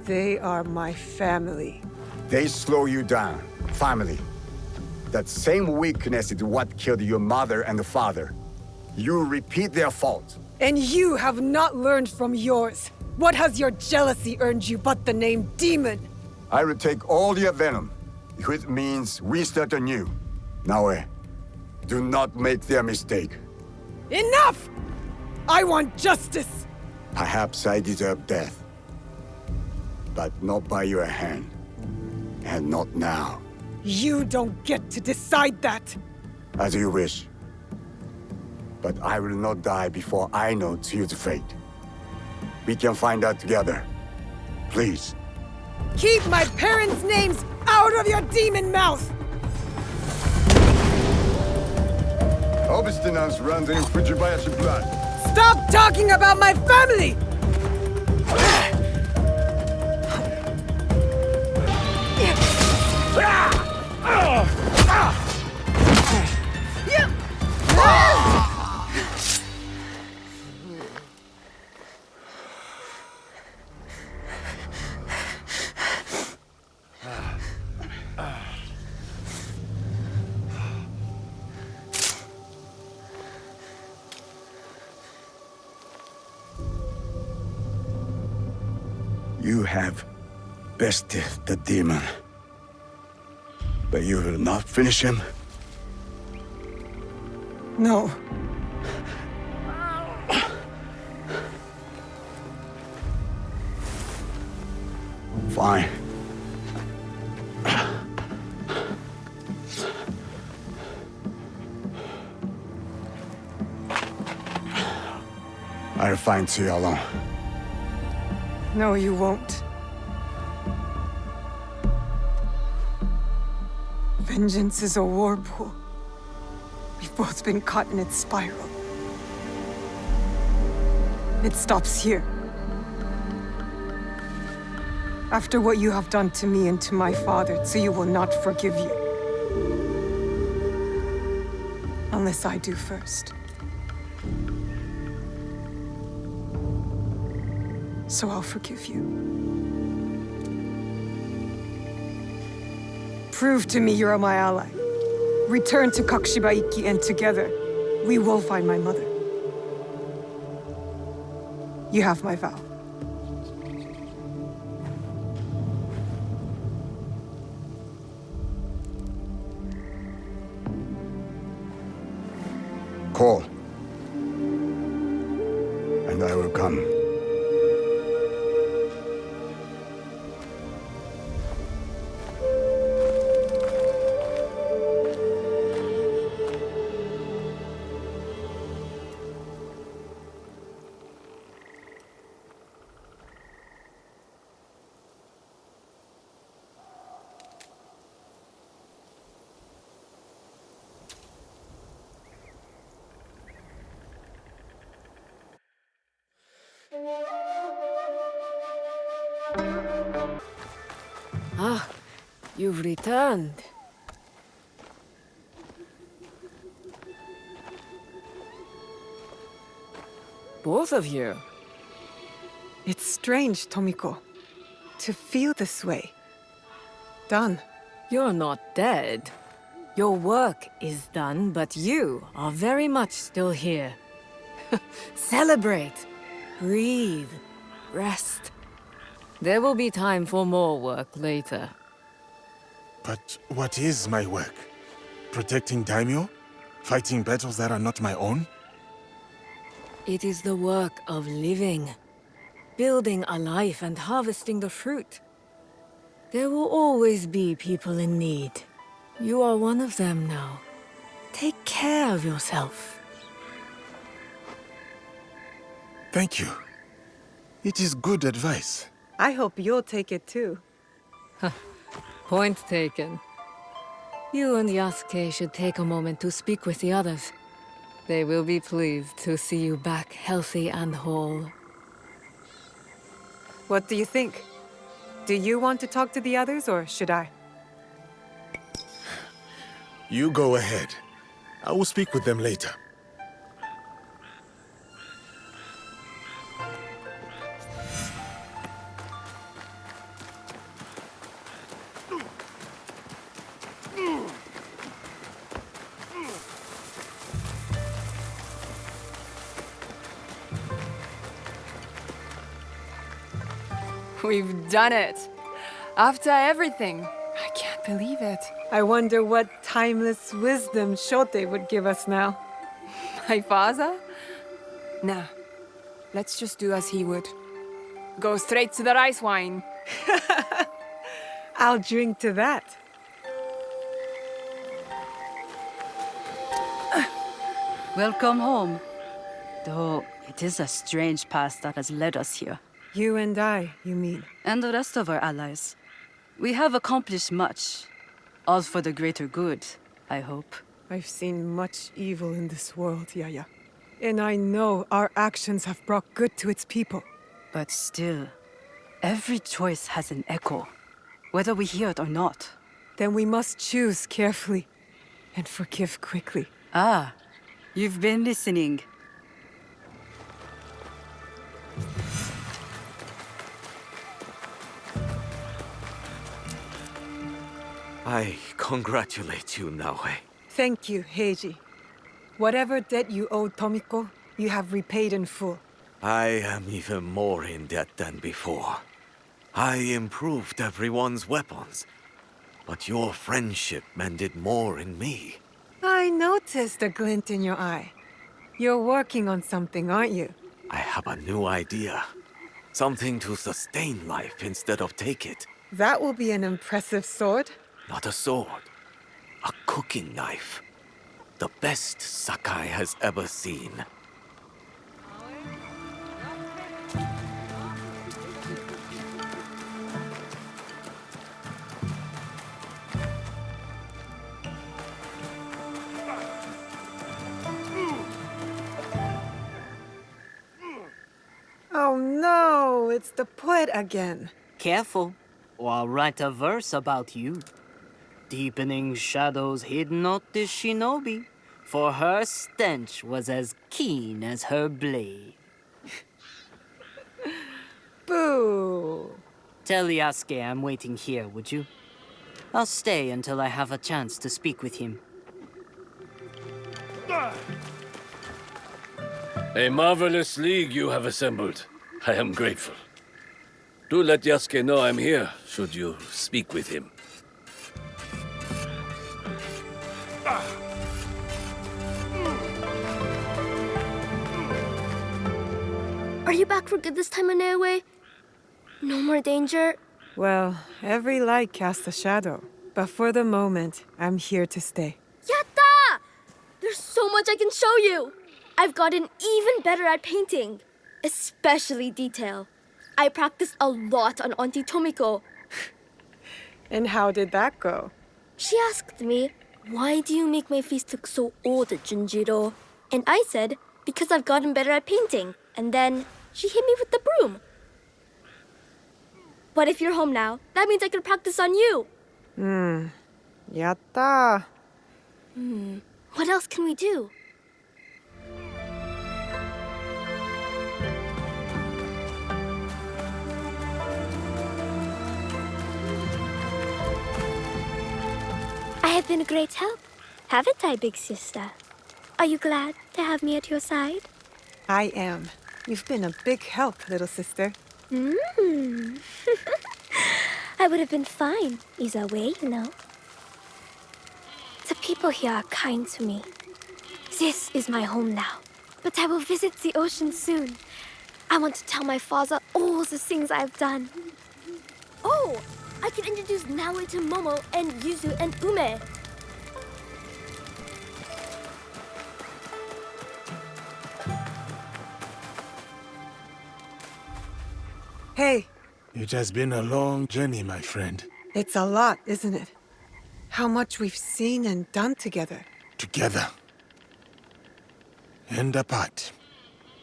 They are my family. They slow you down. Family. That same weakness is what killed your mother and father. You repeat their faults. And you have not learned from yours. What has your jealousy earned you but the name Demon? I will take all your venom, if it means we start anew. Naoe, do not make their mistake. Enough! I want justice! Perhaps I deserve death. But not by your hand. And not now. You don't get to decide that! As you wish. But I will not die before I know Tsuyu's fate. We can find out together. Please. Keep my parents' names out of your demon mouth! Obstinance runs in Fujibayashi blood. Stop talking about my family! You have bested the demon. But you will not finish him? No. Fine. I'll find Tsuyu alone. No, you won't. Vengeance is a whirlpool. We've both been caught in its spiral. It stops here. After what you have done to me and to my father, Tsuyu will not forgive you. Unless I do first. so I'll forgive you. Prove to me you're my ally. Return to Kakushibaiki, and together, we will find my mother. You have my vow. Call. And I will come. Ah, you've returned. Both of you. It's strange, Tomiko, to feel this way. Done. You're not dead. Your work is done, but you are very much still here. Celebrate. Breathe. Rest. There will be time for more work later. But what is my work? Protecting daimyo? Fighting battles that are not my own? It is the work of living. Building a life and harvesting the fruit. There will always be people in need. You are one of them now. Take care of yourself. Thank you. It is good advice. I hope you'll take it too. Point taken. You and Yasuke should take a moment to speak with the others. They will be pleased to see you back healthy and whole. What do you think? Do you want to talk to the others, or should I? You go ahead. I will speak with them later. We've done it! After everything! I can't believe it. I wonder what timeless wisdom Shote would give us now. My father? Nah. Let's just do as he would. Go straight to the rice wine. I'll drink to that. Welcome home. Though it is a strange past that has led us here. You and I, you mean? And the rest of our allies. We have accomplished much. All for the greater good, I hope. I've seen much evil in this world, Yaya. And I know our actions have brought good to its people. But still, every choice has an echo, whether we hear it or not. Then we must choose carefully and forgive quickly. Ah, you've been listening. I congratulate you, Naoe. Thank you, Heiji. Whatever debt you owed Tomiko, you have repaid in full. I am even more in debt than before. I improved everyone's weapons, but your friendship mended more in me. I noticed a glint in your eye. You're working on something, aren't you? I have a new idea. Something to sustain life instead of take it. That will be an impressive sword. Not a sword. A cooking knife. The best Sakai has ever seen. Oh no, it's the poet again. Careful, or I'll write a verse about you. Deepening shadows hid not the shinobi, for her stench was as keen as her blade. Boo! Tell Yasuke I'm waiting here, would you? I'll stay until I have a chance to speak with him. A marvelous league you have assembled. I am grateful. Do let Yasuke know I'm here, should you speak with him. Are you back for good this time, Inoue? No more danger? Well, every light casts a shadow. But for the moment, I'm here to stay. Yatta! There's so much I can show you! I've gotten even better at painting, especially detail. I practiced a lot on Auntie Tomiko. And how did that go? She asked me, why do you make my face look so old, Junjiro? And I said, because I've gotten better at painting. And then she hit me with the broom. But if you're home now, that means I can practice on you. Yatta. What else can we do? I have been a great help, haven't I, big sister? Are you glad to have me at your side? I am. You've been a big help, little sister. I would have been fine either way, you know. The people here are kind to me. This is my home now, but I will visit the ocean soon. I want to tell my father all the things I've done. Oh, I can introduce Naoi to Momo and Yuzu and Ume. Hey. It has been a long journey, my friend. It's a lot, isn't it? How much we've seen and done together. Together. And apart.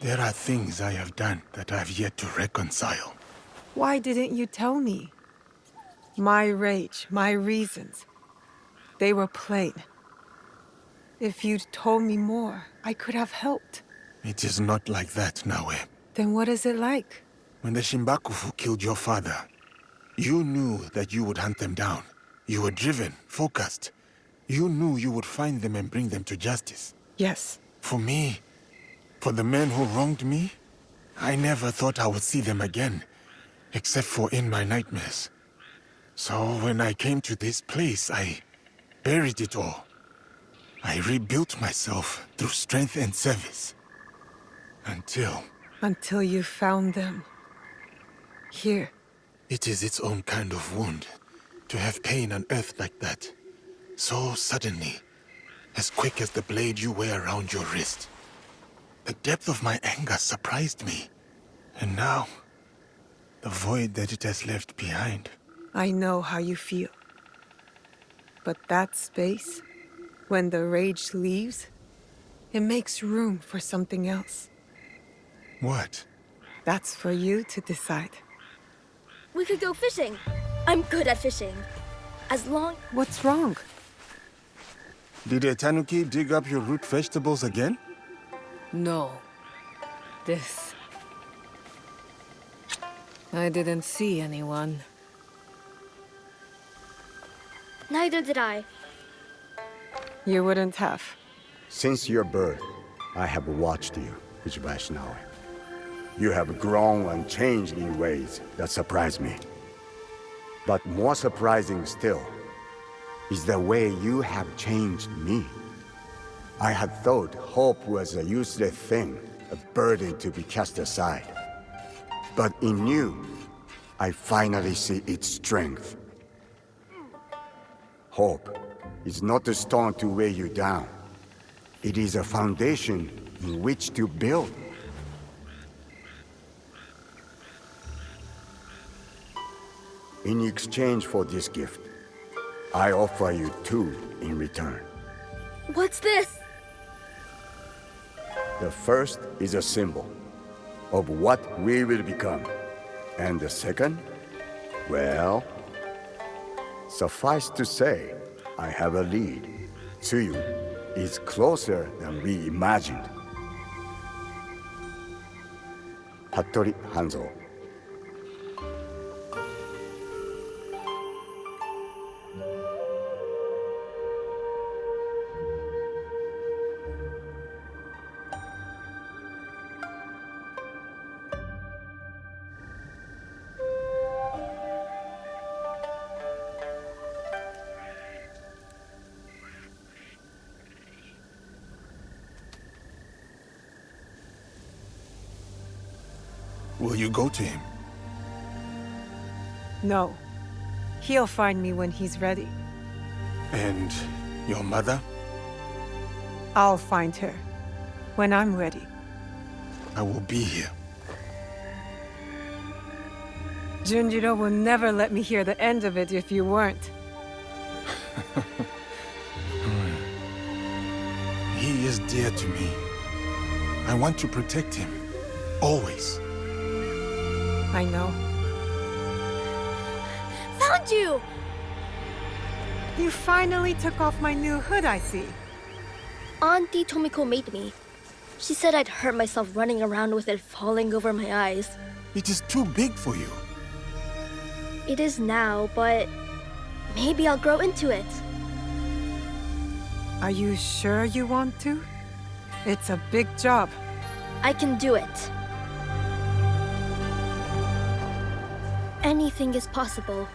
There are things I have done that I have yet to reconcile. Why didn't you tell me? My rage, my reasons. They were plain. If you'd told me more, I could have helped. It is not like that, Naue. Then what is it like? When the Shimbakufu killed your father, you knew that you would hunt them down. You were driven, focused. You knew you would find them and bring them to justice. Yes. For me, for the men who wronged me, I never thought I would see them again, except for in my nightmares. So when I came to this place, I buried it all. I rebuilt myself through strength and service. Until you found them. Here. It is its own kind of wound, to have pain unearthed like that. So suddenly, as quick as the blade you wear around your wrist. The depth of my anger surprised me. And now, the void that it has left behind. I know how you feel. But that space, when the rage leaves, it makes room for something else. What? That's for you to decide. We could go fishing. I'm good at fishing. As long... What's wrong? Did a tanuki dig up your root vegetables again? No. This... I didn't see anyone. Neither did I. You wouldn't have. Since your birth, I have watched you, Ichibashi Naoi. You have grown and changed in ways that surprise me. But more surprising still is the way you have changed me. I had thought hope was a useless thing, a burden to be cast aside. But in you, I finally see its strength. Hope is not a stone to weigh you down. It is a foundation in which to build. In exchange for this gift, I offer you two in return. What's this? The first is a symbol of what we will become. And the second, well, suffice to say, I have a lead. Tsuyu is closer than we imagined. Hattori Hanzo, Will you go to him? No. He'll find me when he's ready. And your mother? I'll find her. When I'm ready. I will be here. Junjiro will never let me hear the end of it if you weren't. He is dear to me. I want to protect him. Always. I know. Found you! You finally took off my new hood, I see. Auntie Tomiko made me. She said I'd hurt myself running around with it falling over my eyes. It is too big for you. It is now, but maybe I'll grow into it. Are you sure you want to? It's a big job. I can do it. Anything is possible.